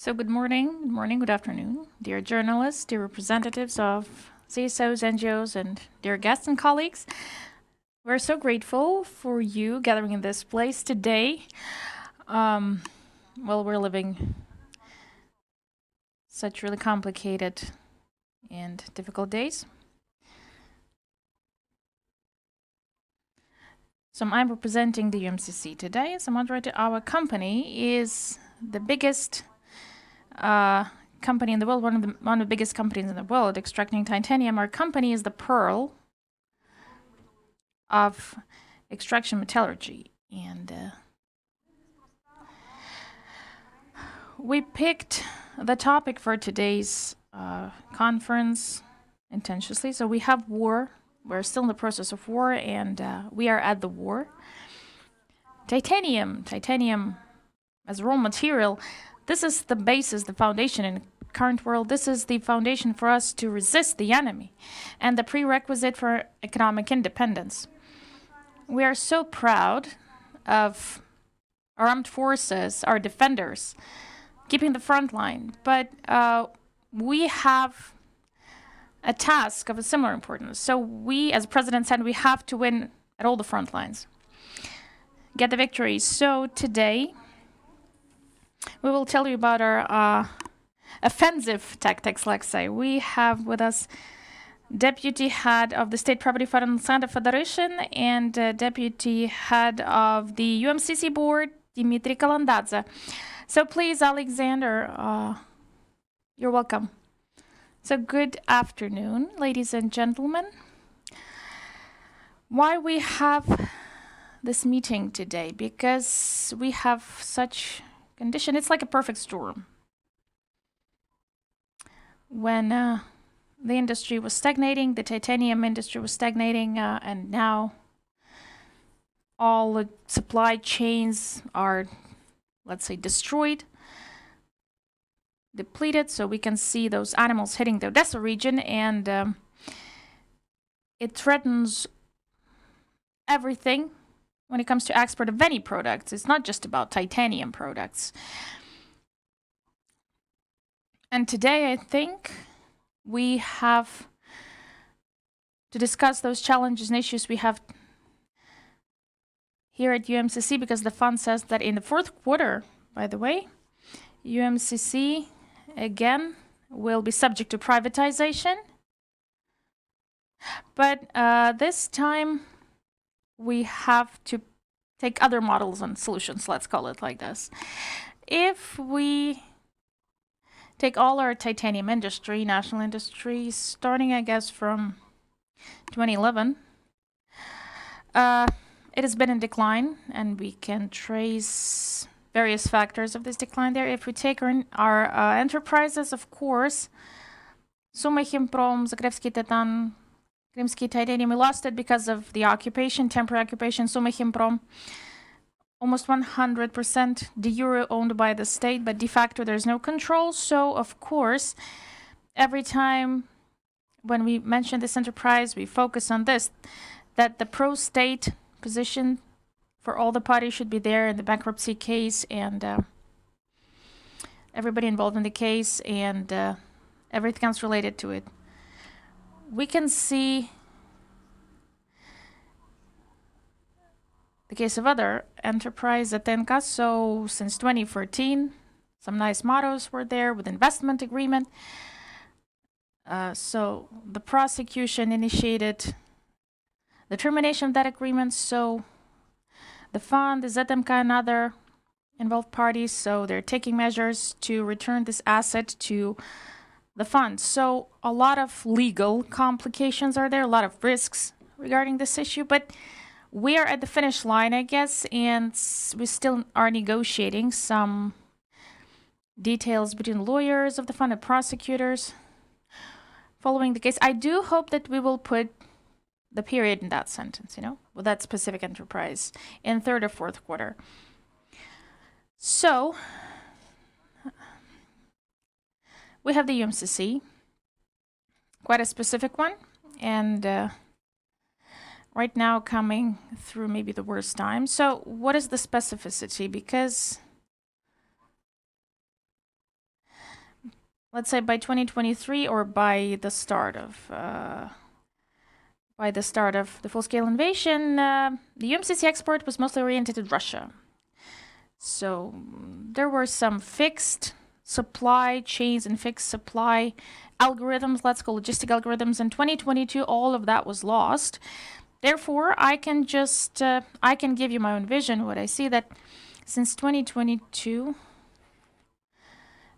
So good morning, good afternoon, dear journalists, dear representatives of CSOs, NGOs, and dear guests and colleagues. We're so grateful for you gathering in this place today. We're living such really complicated and difficult days. So I'm representing the UMCC today as a moderator. Our company is the biggest company in the world, one of the biggest companies in the world extracting titanium. Our company is the pearl of extraction metallurgy, and we picked the topic for today's conference intentionally. So we have war. We're still in the process of war, and we are at the war. Titanium as raw material, this is the basis, the foundation in the current world. This is the foundation for us to resist the enemy and the prerequisite for economic independence. We are so proud of our armed forces, our defenders, keeping the front line. But we have a task of a similar importance. So we, as the president said, we have to win at all the front lines, get the victory. So today, we will tell you about our offensive tactics, let's say. We have with us Deputy Head of the State Property Fund and Center Federation and Deputy Head of the UMCC Board, Dimitri Kalandadze. So please, Alexander, you're welcome. So good afternoon, ladies and gentlemen. Why we have this meeting today? Because we have such condition. It's like a perfect storm. When the industry was stagnating, the titanium industry was stagnating, and now all the supply chains are, let's say, destroyed, depleted. So we can see those animals hitting the Odessa region, and it threatens everything when it comes to export of any products. It's not just about titanium products. And today, I think we have to discuss those challenges and issues we have here at UMCC, because the fund says that in the fourth quarter, by the way, UMCC again will be subject to privatization. But this time we have to take other models and solutions, let's call it like this. If we take all our titanium industry, national industry, starting, I guess, from 2011, it has been in decline, and we can trace various factors of this decline there. If we take our enterprises, of course, Sumy-Chemprom, Zagrevsky Titan, Krimsky Titanium, we lost it because of the occupation, temporary occupation. Sumy-Chemprom, almost 100% de jure owned by the state, but de facto there's no control. So, of course, every time when we mention this enterprise, we focus on this, that the pro-state position for all the parties should be there in the bankruptcy case, and everybody involved in the case, and everything else related to it. We can see the case of other enterprise, Atenka. So since 2014, some nice mottos were there with investment agreement. So the prosecution initiated the termination of that agreement. So the fund, the ZMK, and other involved parties, so they're taking measures to return this asset to the fund. So a lot of legal complications are there, a lot of risks regarding this issue, but we are at the finish line, I guess, and we still are negotiating some details between lawyers of the fund and prosecutors following the case. I do hope that we will put the period in that sentence, with that specific enterprise in third or fourth quarter. So we have the UMCC, quite a specific one, and right now coming through maybe the worst time. So what is the specificity? Because let's say by 2023 or by the start of the full-scale invasion, the UMCC export was mostly oriented at Russia. So there were some fixed supply chains and fixed supply algorithms, let's call logistic algorithms. In 2022, all of that was lost. Therefore, I can give you my own vision. What I see that since 2022,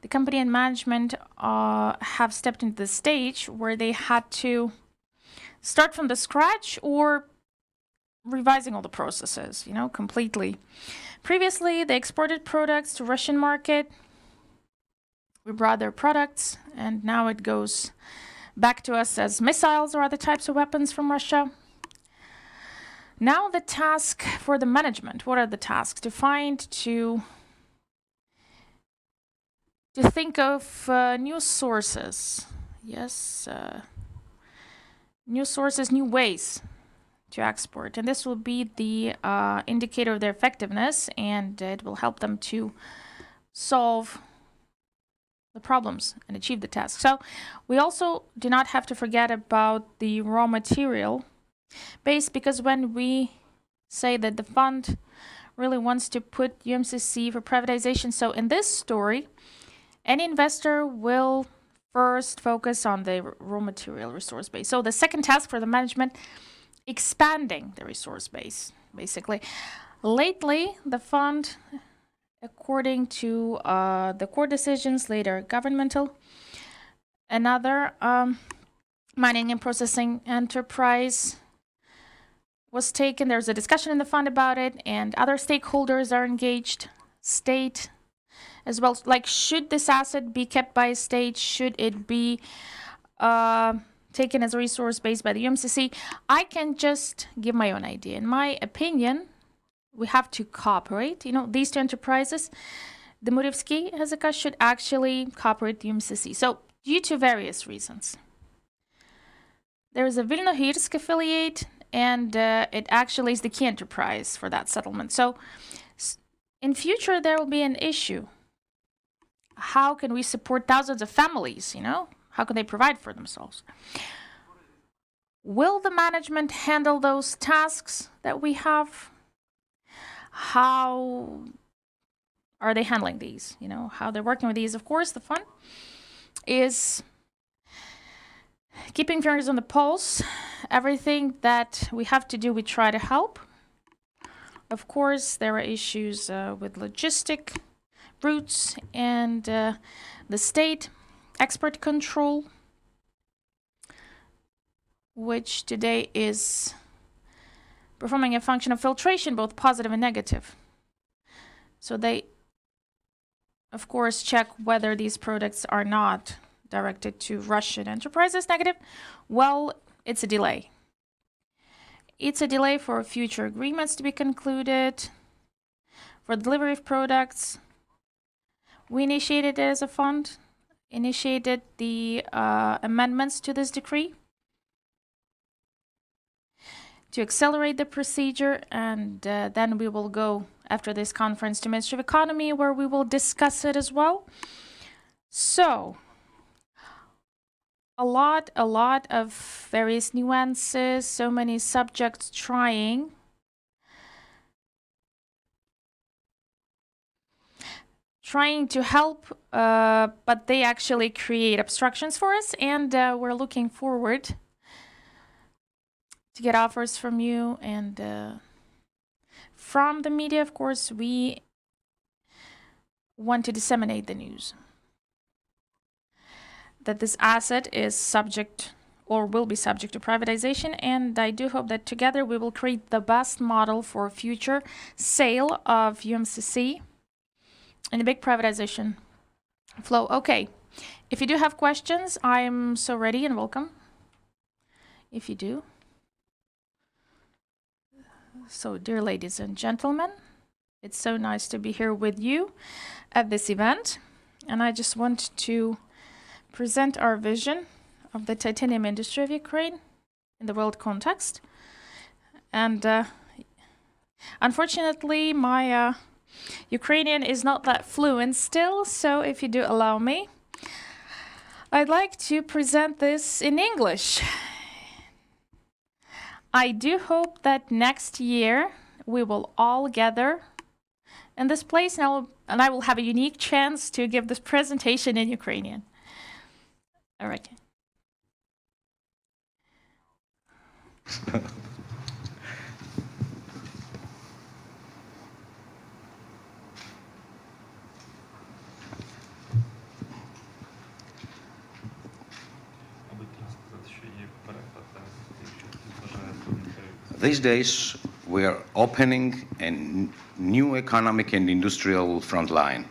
the company and management have stepped into the stage where they had to start from the scratch or revising all the processes, completely. Previously, they exported products to Russian market. We brought their products, and now it goes back to us as missiles or other types of weapons from Russia. Now the task for the management, what are the tasks? To think of new sources. Yes, new sources, new ways to export. And this will be the indicator of their effectiveness, and it will help them to solve the problems and achieve the task. So we also do not have to forget about the raw material base, because when we say that the fund really wants to put UMCC for privatization, so in this story, any investor will first focus on the raw material resource base. So the second task for the management, expanding the resource base, basically. Lately, the fund, according to the court decisions, later governmental, another mining and processing enterprise was taken. There's a discussion in the fund about it, and other stakeholders are engaged, state as well. Like, should this asset be kept by a state? Should it be taken as a resource base by the UMCC? I can just give my own idea. In my opinion, we have to cooperate. These two enterprises, the Murivsky HZK, should actually cooperate the UMCC. So, due to various reasons. There is a Vilnohirsk affiliate, and it actually is the key enterprise for that settlement. So, in future, there will be an issue. How can we support thousands of families, How can they provide for themselves? Will the management handle those tasks that we have? How are they handling these? How they're working with these? Of course, the fund is keeping fingers on the pulse. Everything that we have to do, we try to help. Of course, there are issues with logistic routes and the state export control, which today is performing a function of filtration, both positive and negative. So they, of course, check whether these products are not directed to Russian enterprises negative. Well, it's a delay. It's a delay for future agreements to be concluded, for delivery of products. We initiated it as a fund, initiated the amendments to this decree to accelerate the procedure, and then we will go after this conference to Ministry of Economy, where we will discuss it as well. So, a lot of various nuances, so many subjects trying to help, but they actually create obstructions for us, and we're looking forward to get offers from you and from the media. Of course, we want to disseminate the news that this asset is subject or will be subject to privatization, and I do hope that together we will create the best model for future sale of UMCC and the big privatization flow. Okay, if you do have questions, I'm so ready and welcome if you do. So, dear ladies and gentlemen, it's so nice to be here with you at this event, and I just want to present our vision of the titanium industry of Ukraine in the world context. And unfortunately, my Ukrainian is not that fluent still, so if you do allow me, I'd like to present this in English. I do hope that next year we will all gather in this place, and I will have a unique chance to give this presentation in Ukrainian. All right. These days, we are opening a new economic and industrial front line.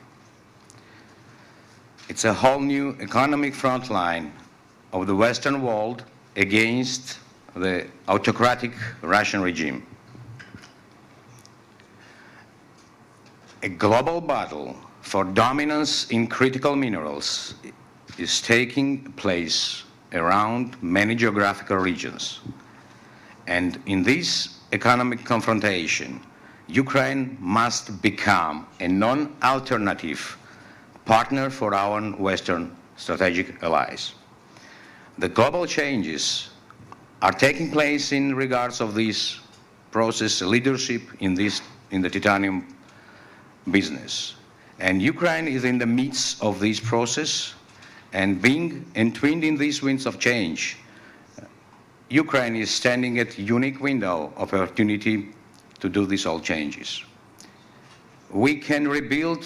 It's a whole new economic front line of the Western world against the autocratic Russian regime. A global battle for dominance in critical minerals is taking place around many geographical regions. And in this economic confrontation, Ukraine must become a non-alternative partner for our Western strategic allies. The global changes are taking place in regards of this process leadership in the titanium business. And Ukraine is in the midst of this process, and being entwined in these winds of change, Ukraine is standing at a unique window of opportunity to do these all changes. We can rebuild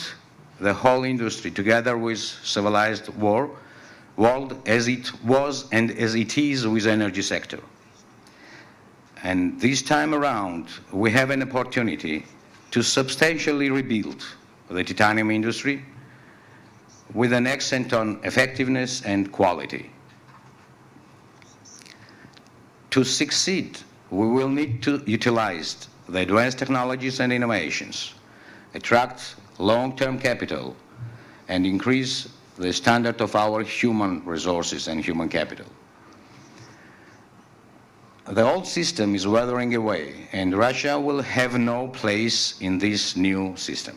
the whole industry together with civilized world as it was and as it is with the energy sector. And this time around, we have an opportunity to substantially rebuild the titanium industry with an accent on effectiveness and quality. To succeed, we will need to utilize the advanced technologies and innovations, attract long-term capital, and increase the standard of our human resources and human capital. The old system is weathering away, and Russia will have no place in this new system.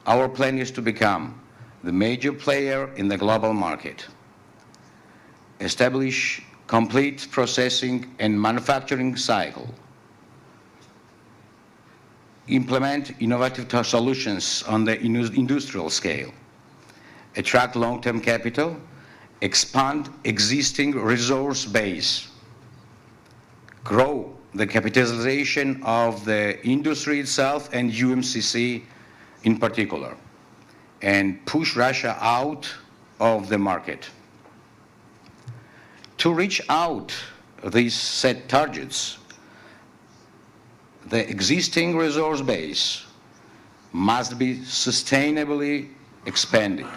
Our plan is to become the major player in the global market, establish complete processing and manufacturing cycle, implement innovative solutions on the industrial scale, attract long-term capital, expand existing resource base, grow the capitalization of the industry itself and UMCC in particular, and push Russia out of the market. To reach out these set targets, the existing resource base must be sustainably expanded,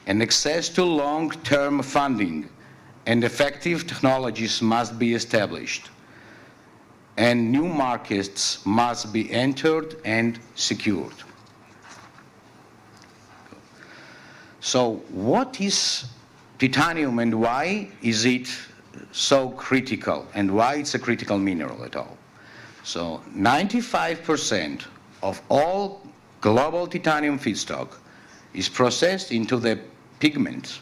and access to long-term funding and effective technologies must be established, and new markets must be entered and secured. So what is titanium and why is it so critical, and why it's a critical mineral at all? So 95% of all global titanium feedstock is processed into the pigment.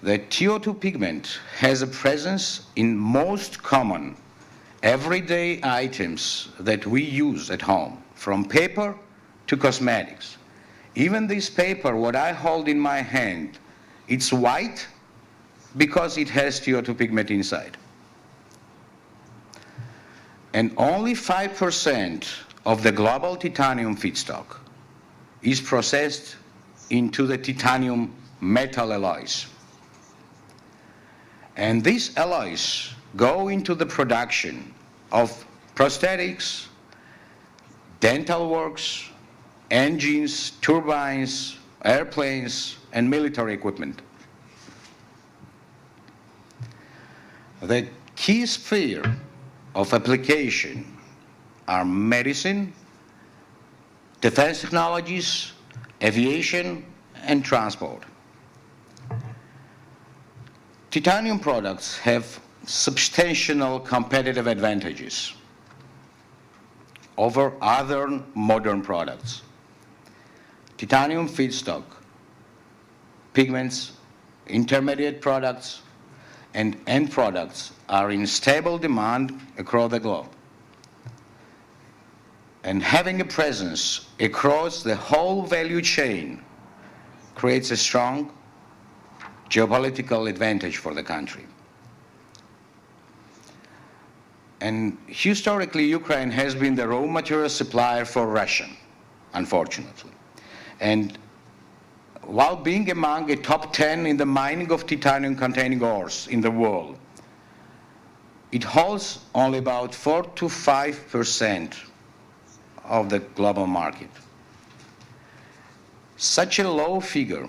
The TiO2 pigment has a presence in most common everyday items that we use at home, from paper to cosmetics. Even this paper, what I hold in my hand, it's white because it has TiO2 pigment inside. And only 5% of the global titanium feedstock is processed into the titanium metal alloys. And these alloys go into the production of prosthetics, dental works, engines, turbines, airplanes, and military equipment. The key sphere of application are medicine, defense technologies, aviation, and transport. Titanium products have substantial competitive advantages over other modern products. Titanium feedstock pigments, intermediate products, and end products are in stable demand across the globe. And having a presence across the whole value chain creates a strong geopolitical advantage for the country. And historically, Ukraine has been the raw material supplier for Russia, unfortunately. And while being among the top 10 in the mining of titanium-containing ores in the world, it holds only about 4 to 5% of the global market. Such a low figure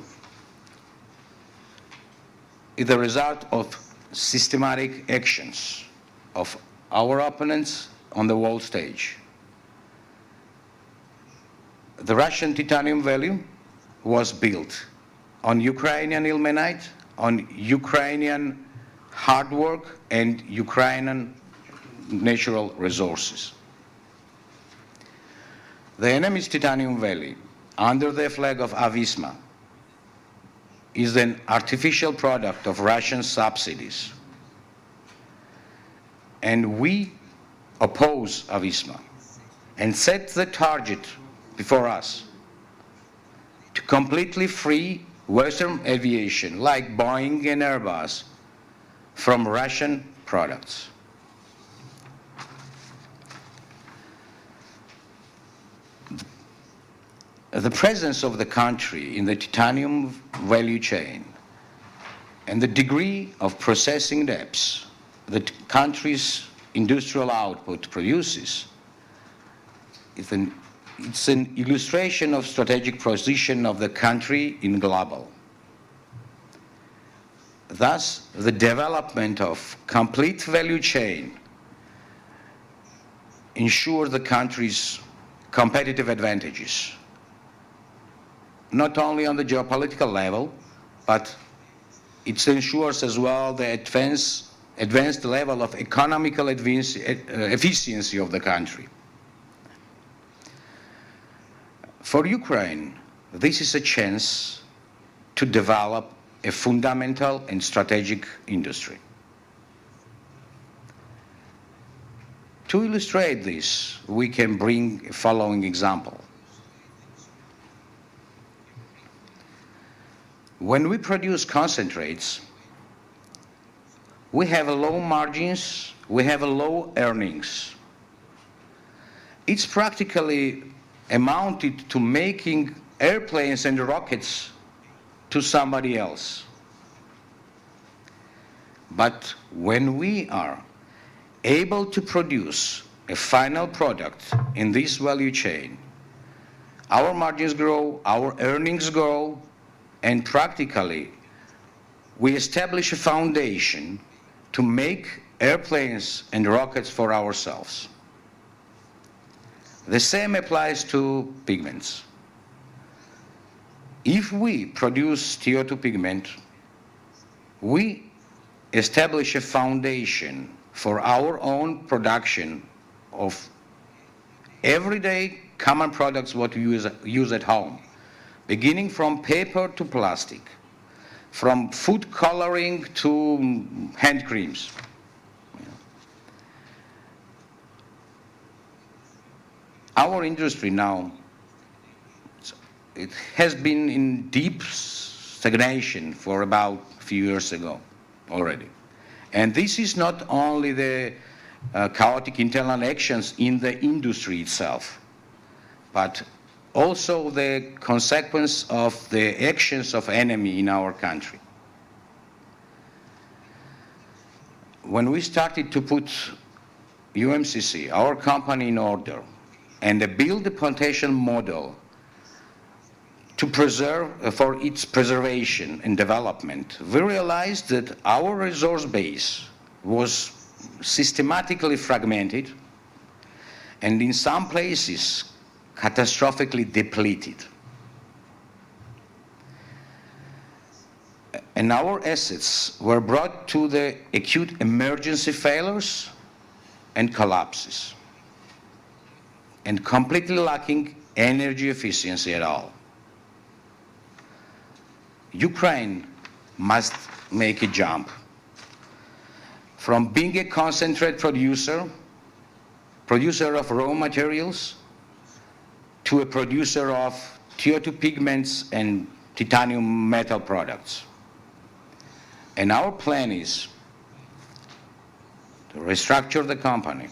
is the result of systematic actions of our opponents on the world stage. The Russian titanium value was built on Ukrainian ilmenite, on Ukrainian hard work, and Ukrainian natural resources. The enemy's titanium valley, under the flag of Avisma, is an artificial product of Russian subsidies. And we oppose Avisma and set the target before us to completely free Western aviation, like Boeing and Airbus, from Russian products. The presence of the country in the titanium value chain and the degree of processing depths that country's industrial output produces, it's an illustration of strategic position of the country in global. Thus, the development of complete value chain ensures the country's competitive advantages, not only on the geopolitical level, but it ensures as well the advanced level of economical efficiency of the country. For Ukraine, this is a chance to develop a fundamental and strategic industry. To illustrate this, we can bring a following example. When we produce concentrates, we have low margins, we have low earnings. It's practically amounted to making airplanes and rockets to somebody else. But when we are able to produce a final product in this value chain, our margins grow, our earnings grow, and practically we establish a foundation to make airplanes and rockets for ourselves. The same applies to pigments. If we produce TiO2 pigment, we establish a foundation for our own production of everyday common products what we use at home, beginning from paper to plastic, from food coloring to hand creams. Our industry now, it has been in deep stagnation for about a few years ago already. And this is not only the chaotic internal actions in the industry itself, but also the consequence of the actions of enemy in our country. When we started to put UMCC, our company, in order and build a plantation model to preserve, for its preservation and development, we realized that our resource base was systematically fragmented and in some places catastrophically depleted. And our assets were brought to the acute emergency failures and collapses, and completely lacking energy efficiency at all. Ukraine must make a jump from being a concentrate producer of raw materials, to a producer of TiO2 pigments and titanium metal products. And our plan is to restructure the company,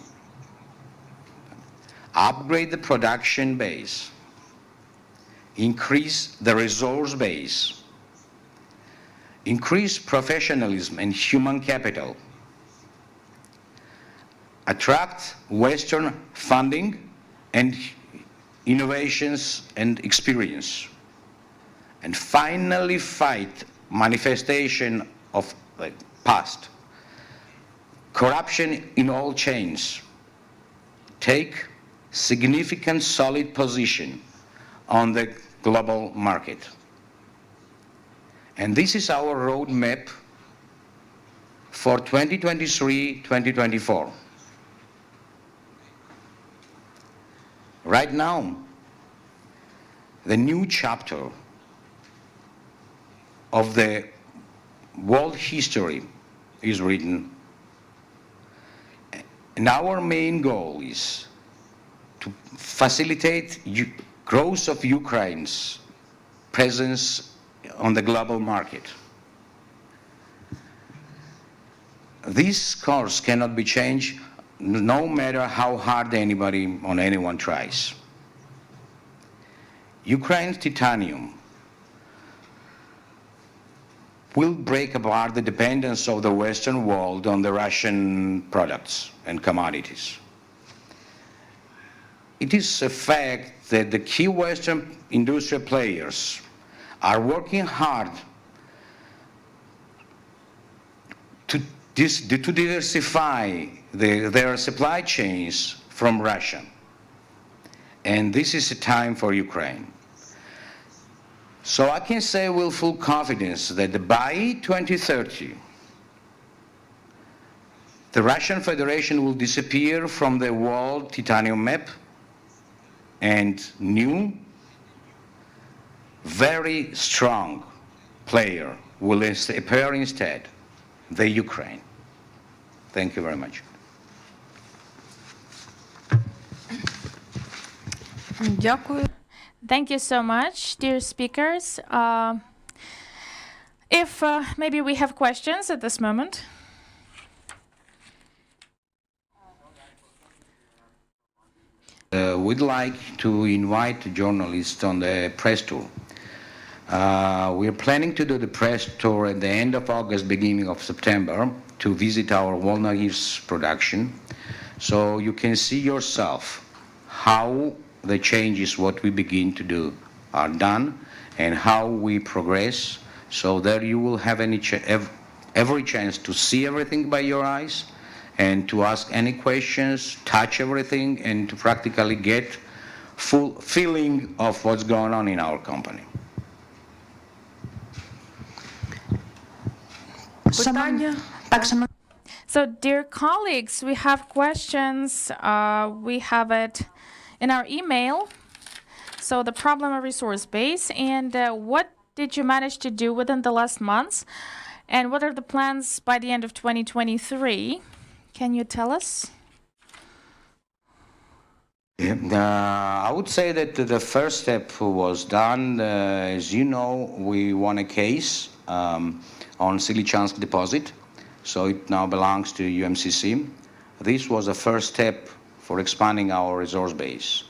upgrade the production base, increase the resource base, increase professionalism and human capital, attract Western funding and innovations and experience, and finally fight manifestation of the past, corruption in all chains, take significant solid position on the global market. And this is our roadmap for 2023-2024. Right now, the new chapter of the world history is written, and our main goal is to facilitate growth of Ukraine's presence on the global market. This course cannot be changed no matter how hard anyone tries. Ukraine's titanium will break apart the dependence of the Western world on the Russian products and commodities. It is a fact that the key Western industrial players are working hard to diversify their supply chains from Russia. And this is a time for Ukraine. So I can say with full confidence that by 2030, the Russian Federation will disappear from the world titanium map, and new, very strong player will appear instead, the Ukraine. Thank you very much. Дякую. Thank you so much, dear speakers. If maybe we have questions at this moment. We'd like to invite journalists on the press tour. We're planning to do the press tour at the end of August, beginning of September, to visit our Walnut Hills production. So you can see yourself how the changes what we begin to do are done and how we progress. So there you will have every chance to see everything by your eyes and to ask any questions, touch everything, and to practically get full feeling of what's going on in our company. Питання. So, dear colleagues, we have questions. We have it in our email. So, the problem of resource base, and what did you manage to do within the last months? And what are the plans by the end of 2023? Can you tell us? I would say that the first step was done. As you know, we won a case on Silichansk deposit, so it now belongs to UMCC. This was the first step for expanding our resource base.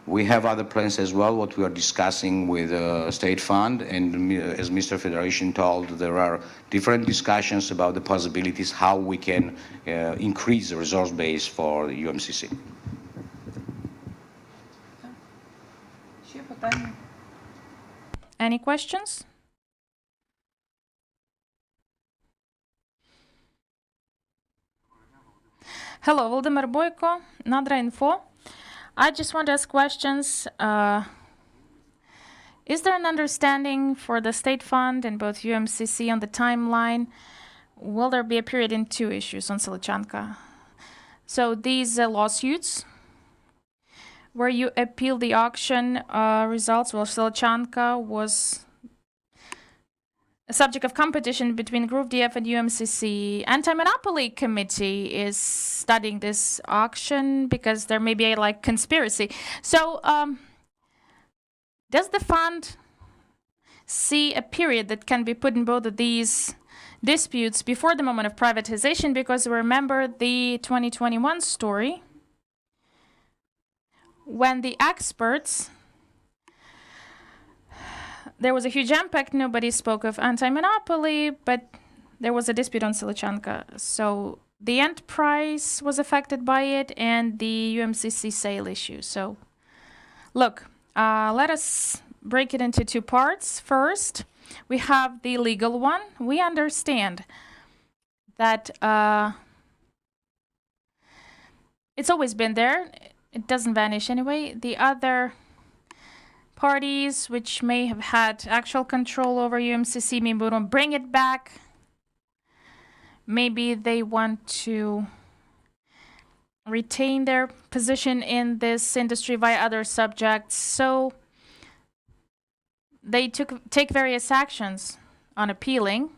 We have other plans as well, what we are discussing with State Fund, and as Mr. Federation told, there are different discussions about the possibilities how we can increase the resource base for the UMCC. Any questions? Hello, Volodymyr Boyko, Nadra Info. I just want to ask questions. Is there an understanding for the State Fund and both UMCC on the timeline? Will there be a period in two issues on Silichanka? So these lawsuits, where you appeal the auction results, well, Silichanka was a subject of competition between GroupDF and UMCC. Anti-Monopoly Committee is studying this auction because there may be a conspiracy. So does the fund see a period that can be put in both of these disputes before the moment of privatization? Because remember the 2021 story when the experts, there was a huge impact. Nobody spoke of anti-monopoly, but there was a dispute on Silichanka. So the enterprise was affected by it and the UMCC sale issue. So look, let us break it into two parts. First, we have the legal one. We understand that it's always been there. It doesn't vanish anyway. The other parties which may have had actual control over UMCC maybe don't bring it back. Maybe they want to retain their position in this industry via other subjects. So they take various actions on appealing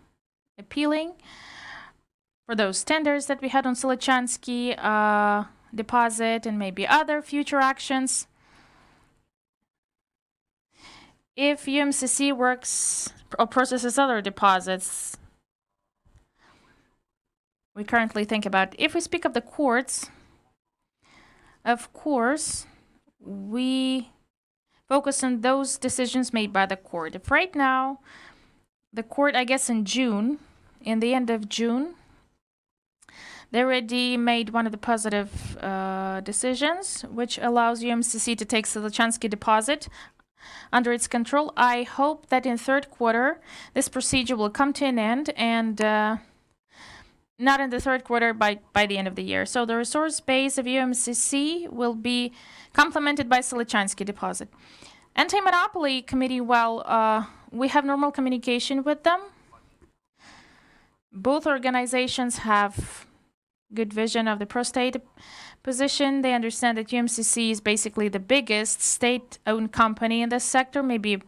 for those tenders that we had on Silichanski deposit and maybe other future actions. If UMCC works or processes other deposits, we currently think about. If we speak of the courts, of course, we focus on those decisions made by the court. If right now, the court, I guess in the end of June, they already made one of the positive decisions, which allows UMCC to take Silichanski deposit under its control. I hope that in third quarter, this procedure will come to an end, and not in the third quarter, by the end of the year. So the resource base of UMCC will be complemented by Silichanski deposit. Anti-Monopoly Committee, well, we have normal communication with them. Both organizations have good vision of the pro-state position. They understand that UMCC is basically the biggest state-owned company in this sector, maybe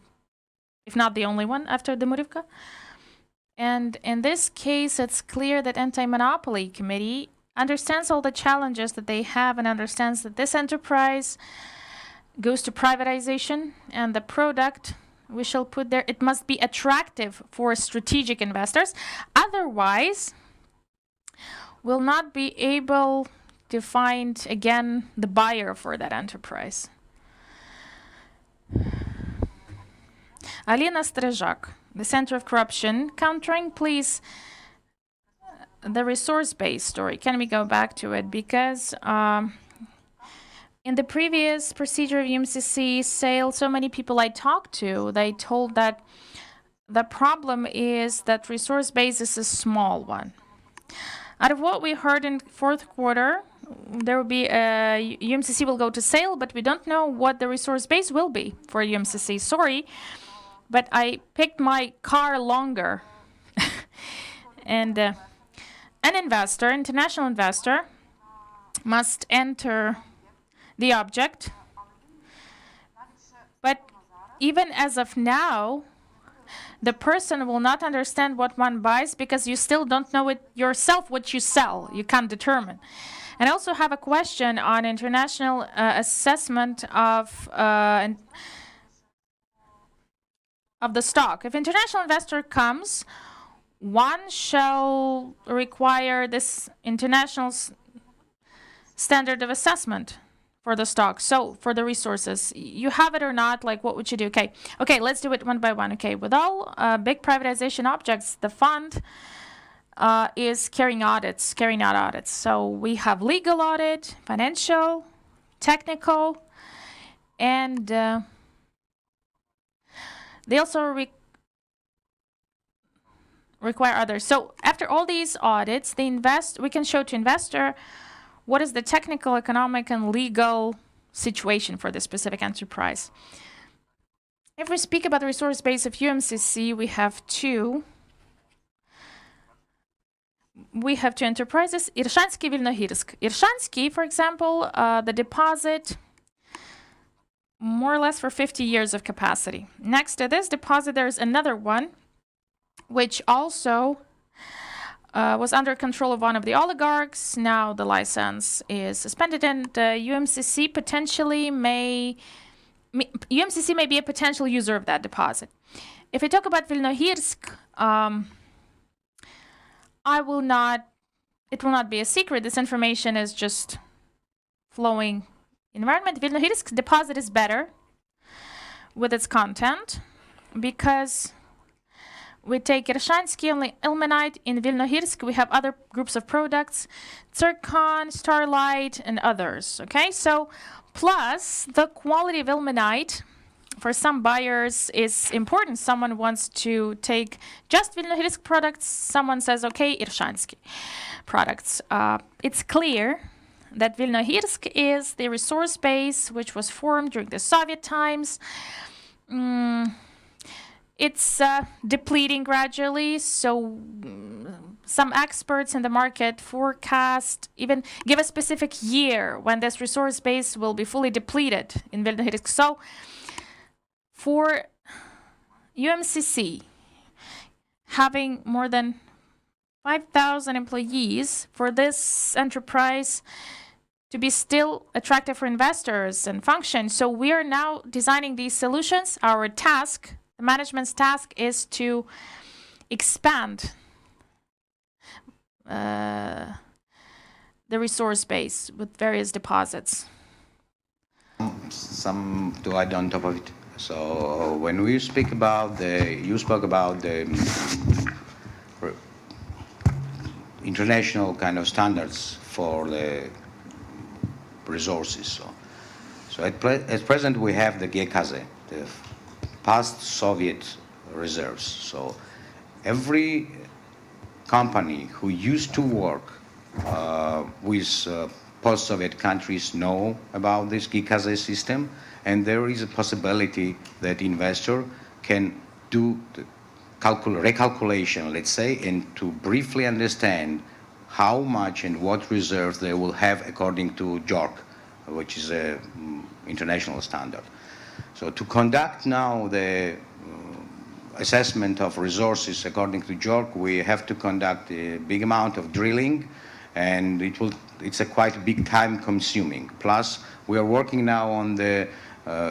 if not the only one after the Murivka. And in this case, it's clear that Anti-Monopoly Committee understands all the challenges that they have and understands that this enterprise goes to privatization, and the product we shall put there, it must be attractive for strategic investors. Otherwise, we'll not be able to find again the buyer for that enterprise. Alina Strezhak, the Center of Corruption Countering, please. The resource-based story, can we go back to it? Because in the previous procedure of UMCC sale, so many people I talked to, they told that the problem is that resource base is a small one. Out of what we heard in fourth quarter, there will be UMCC will go to sale, but we don't know what the resource base will be for UMCC. Sorry, but I picked my car longer. And an investor, international investor, must enter the object. But even as of now, the person will not understand what one buys because you still don't know it yourself what you sell. You can't determine. And I also have a question on international assessment of the stock. If international investor comes, one shall require this international standard of assessment for the stock. So for the resources, you have it or not, like what would you do? Okay, let's do it one by one. Okay, with all big privatization objects, the fund is carrying out audits. So we have legal audit, financial, technical, and they also require others. So after all these audits, we can show to investor what is the technical, economic, and legal situation for this specific enterprise. If we speak about the resource base of UMCC, we have two enterprises, Irshansky, Vilnohirsk. Irshansky, for example, the deposit, more or less for 50 years of capacity. Next to this deposit, there's another one, which also was under control of one of the oligarchs. Now the license is suspended, and UMCC UMCC may be a potential user of that deposit. If I talk about Vilnohirsk, it will not be a secret. This information is just flowing environment. Vilnohirsk deposit is better with its content because we take Irshansky ilmenite. In Vilnohirsk, we have other groups of products, zircon, starlight, and others. Okay, so plus the quality of ilmenite for some buyers is important. Someone wants to take just Vilnohirsk products. Someone says, okay, Irshansky products. It's clear that Vilnohirsk is the resource base which was formed during the Soviet times. It's depleting gradually, so some experts in the market forecast, even give a specific year when this resource base will be fully depleted in Vilnohirsk. So for UMCC, having more than 5,000 employees, for this enterprise to be still attractive for investors and function, so we are now designing these solutions. Our task, the management's task, is to expand the resource base with various deposits. Some to add on top of it. So when we speak about you spoke about the international kind of standards for the resources. So at present we have the GKZ, the past Soviet reserves. So every company who used to work with post-Soviet countries know about this GKZ system, and there is a possibility that investor can do the recalculation, let's say, and to briefly understand how much and what reserves they will have according to JORC, which is an international standard. So to conduct now the assessment of resources according to JORC, we have to conduct a big amount of drilling, and it's a quite big time consuming. Plus, we are working now on the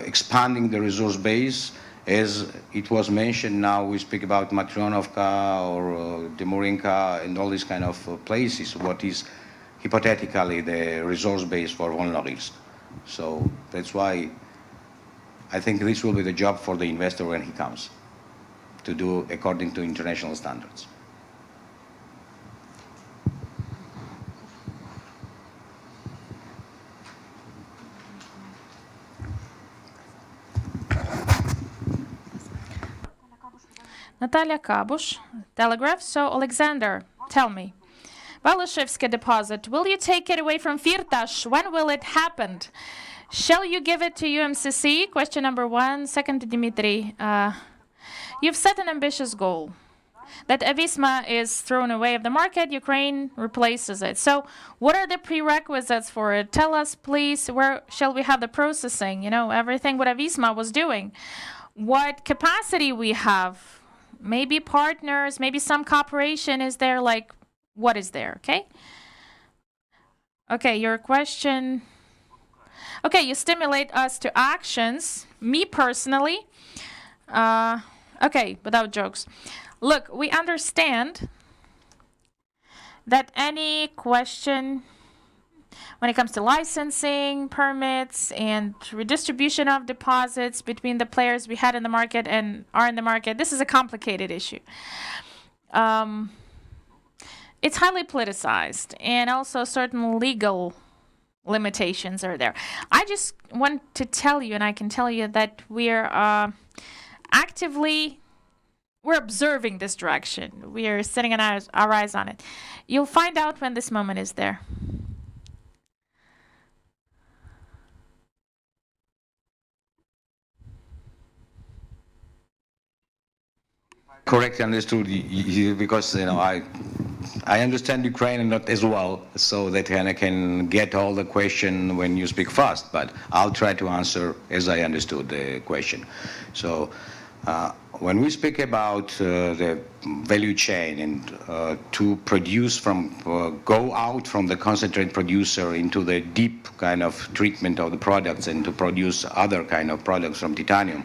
expanding the resource base. As it was mentioned, now we speak about Matryonovka or Demurinka and all these kind of places, what is hypothetically the resource base for Volnovsk. So that's why I think this will be the job for the investor when he comes, to do according to international standards. Natalia Kabush, Telegraph. So, Alexander, tell me. Valushevsky deposit, will you take it away from Firtash? When will it happen? Shall you give it to UMCC? Question number one. Second to Dmitry. You've set an ambitious goal that Avisma is thrown away of the market, Ukraine replaces it. So what are the prerequisites for it? Tell us, please, where shall we have the processing? You know, everything what Avisma was doing. What capacity we have? Maybe partners, maybe some cooperation is there, like what is there, okay? Okay, your question. Okay, you stimulate us to actions. Me personally, okay, without jokes. Look, we understand that any question when it comes to licensing, permits, and redistribution of deposits between the players we had in the market and are in the market, this is a complicated issue. It's highly politicized, and also certain legal limitations are there. I just want to tell you, and I can tell you that we're observing this direction. We are setting our eyes on it. You'll find out when this moment is there. Correctly understood, because I understand Ukraine not as well, so that I can get all the question when you speak fast. But I'll try to answer as I understood the question. So When we speak about the value chain and to produce go out from the concentrate producer into the deep kind of treatment of the products and to produce other kind of products from titanium.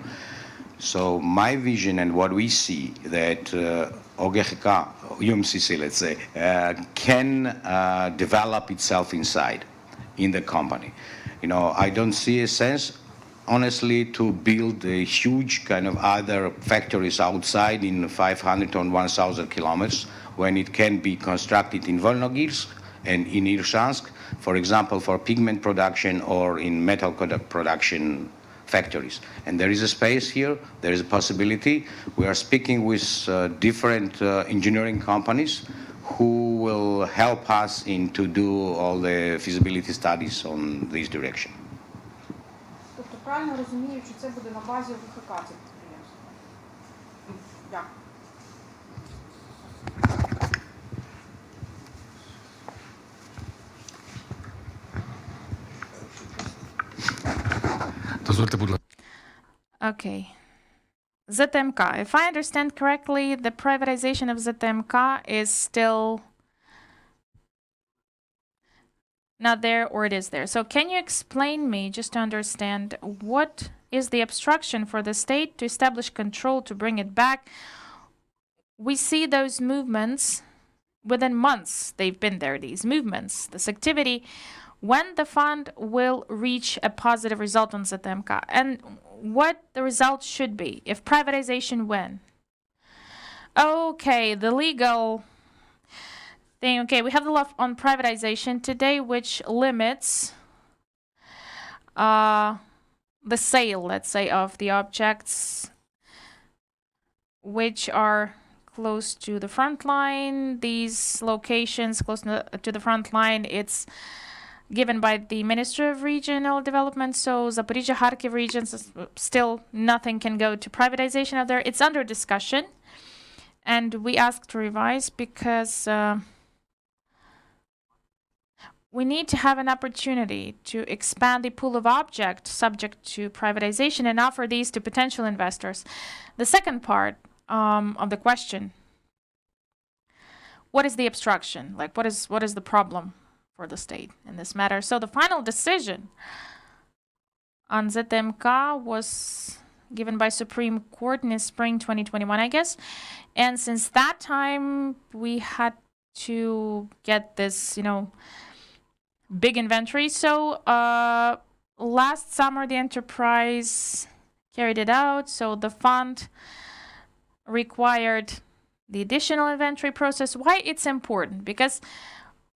So my vision and what we see that OGHK, UMCC, let's say, can develop itself inside in the company. I don't see a sense honestly, to build a huge kind of other factories outside in 500 or 1,000 kilometers when it can be constructed in Volnogirsk and in Irshansk, for example, for pigment production or in metal production factories. And there is a space here, there is a possibility. We are speaking with different engineering companies who will help us to do all the feasibility studies on this direction. Тобто правильно розумію, що це буде на базі ОГХК це підприємство? Дякую. Дозвольте, будь ласка. Okay. ZMK. If I understand correctly, the privatization of ZMK is still not there, or it is there. So can you explain me, just to understand, what is the obstruction for the state to establish control, to bring it back? We see those movements within months. They've been there, these movements, this activity. When the fund will reach a positive result on ZMK, and what the result should be if privatization when? Okay, the legal thing. Okay, we have the law on privatization today, which limits the sale, let's say, of the objects which are close to the front line. These locations close to the front line, it's given by the Ministry of Regional Development. So Zaporizhia, Kharkiv regions, still nothing can go to privatization out there. It's under discussion. And we asked to revise because we need to have an opportunity to expand the pool of objects subject to privatization and offer these to potential investors. The second part of the question, what is the obstruction? Like, what is the problem for the state in this matter? So the final decision on ZMK was given by Supreme Court in the spring 2021, I guess. And since that time, we had to get this, big inventory. So last summer, the enterprise carried it out. So the fund required the additional inventory process. Why it's important? Because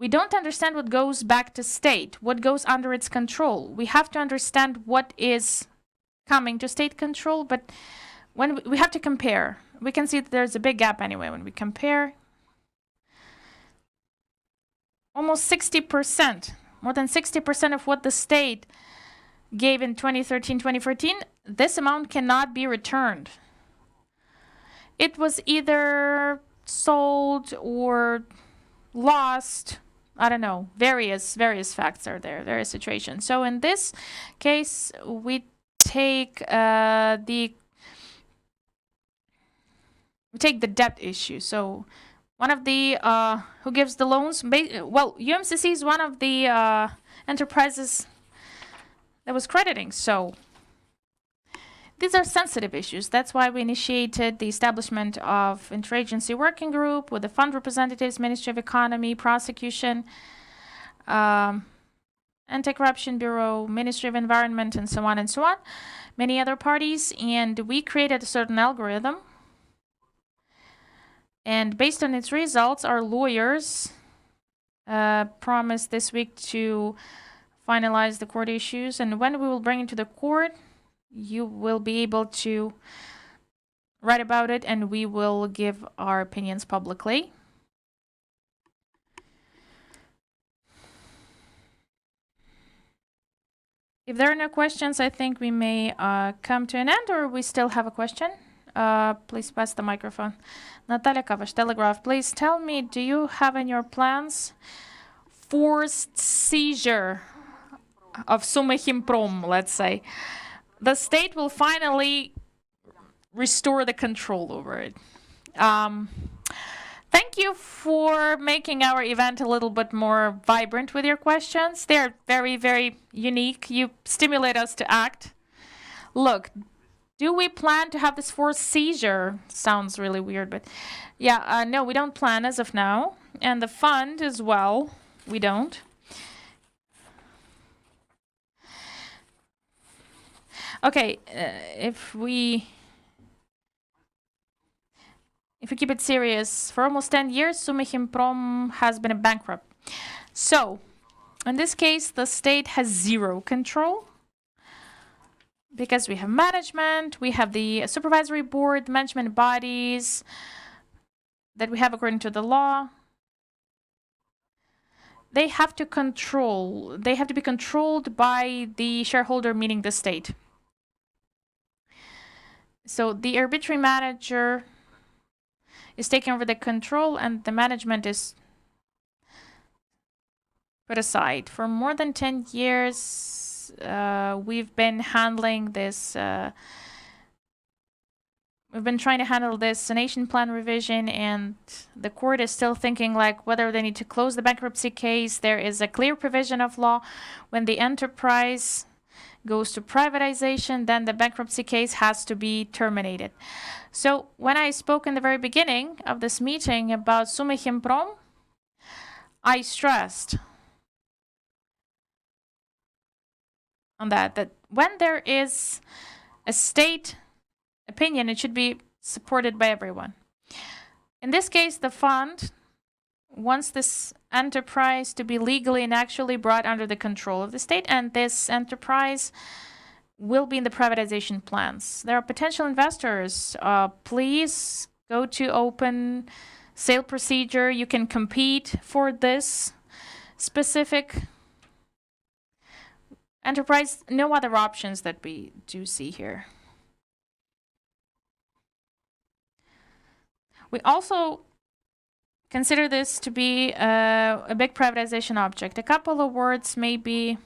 we don't understand what goes back to state, what goes under its control. We have to understand what is coming to state control, but when we have to compare, we can see that there's a big gap anyway. When we compare, almost 60%, more than 60% of what the state gave in 2013, 2014, this amount cannot be returned. It was either sold or lost. I don't know. Various facts are there, various situations. So in this case, we take the debt issue. So one of the who gives the loans, UMCC is one of the enterprises that was crediting. So these are sensitive issues. That's why we initiated the establishment of interagency working group with the fund representatives, Ministry of Economy, Prosecution, Anti-Corruption Bureau, Ministry of Environment, and so on, many other parties. And we created a certain algorithm. And based on its results, our lawyers promised this week to finalize the court issues. And when we will bring it to the court, you will be able to write about it, and we will give our opinions publicly. If there are no questions, I think we may come to an end, or we still have a question. Please pass the microphone. Natalia Kavash, Telegraph, please tell me, do you have in your plans forced seizure of Sumy Chimprom, let's say? The state will finally restore the control over it. Thank you for making our event a little bit more vibrant with your questions. They're very, very unique. You stimulate us to act. Look, do we plan to have this forced seizure? Sounds really weird, but yeah, no, we don't plan as of now. And the fund as well, we don't. Okay, if we keep it serious, for almost 10 years, Sumitomo has been a bankrupt. So, in this case, the state has zero control because we have management, we have the supervisory board, the management bodies that we have according to the law. They have to be controlled by the shareholder, meaning the state. So the arbitrary manager is taking over the control and the management is put aside. For more than 10 years, we've been handling this. We've been trying to handle this nation plan revision, and the court is still thinking like whether they need to close the bankruptcy case. There is a clear provision of law when the enterprise goes to privatization, then the bankruptcy case has to be terminated. So when I spoke in the very beginning of this meeting about Sumitomo, I stressed on that when there is a state opinion, it should be supported by everyone. In this case, the fund wants this enterprise to be legally and actually brought under the control of the state, and this enterprise will be in the privatization plans. There are potential investors. Please go to open sale procedure. You can compete for this specific enterprise. No other options that we do see here. We also consider this to be a big privatization object. A couple of words maybe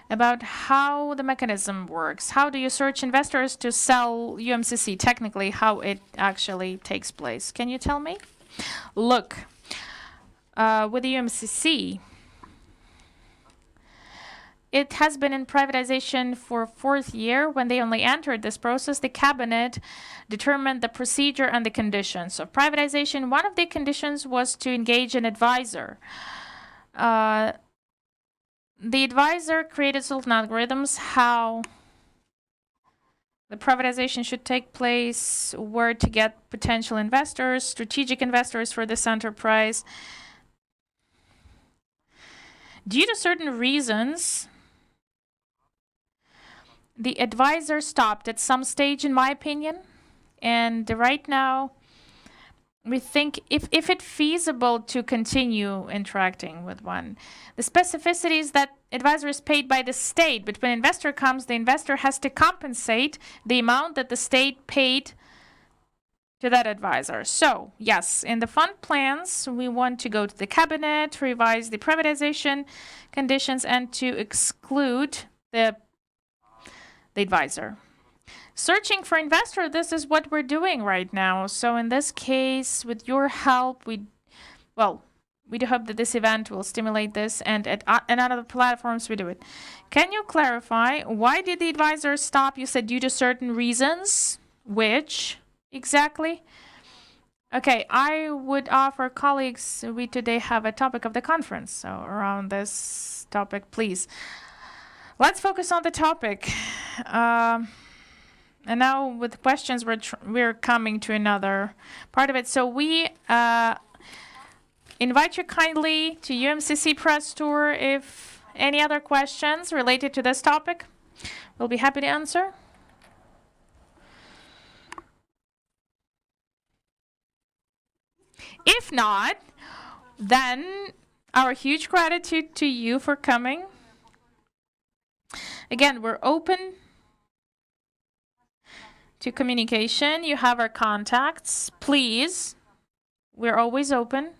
about how the mechanism works. How do you search investors to sell UMCC? Technically, how it actually takes place. Can you tell me? Look, with the UMCC, it has been in privatization for 4th year. When they only entered this process, the cabinet determined the procedure and the conditions of privatization. One of the conditions was to engage an advisor. The advisor created certain algorithms how the privatization should take place, where to get potential investors, strategic investors for this enterprise. Due to certain reasons, the advisor stopped at some stage, in my opinion. And right now, we think if it's feasible to continue interacting with one. The specificity is that advisor is paid by the state, but when investor comes, the investor has to compensate the amount that the state paid to that advisor. So, yes, in the fund plans, we want to go to the cabinet, revise the privatization conditions, and to exclude the advisor. Searching for investor, this is what we're doing right now. So in this case, with your help, we do hope that this event will stimulate this, and at other platforms we do it. Can you clarify, why did the advisor stop? You said due to certain reasons. Which exactly? Okay, I would offer colleagues, we today have a topic of the conference, so around this topic, please. Let's focus on the topic. And now with questions, we're coming to another part of it. So we invite you kindly to UMCC press tour. If any other questions related to this topic, we'll be happy to answer. If not, then our huge gratitude to you for coming. Again, we're open to communication. You have our contacts. Please, we're always open.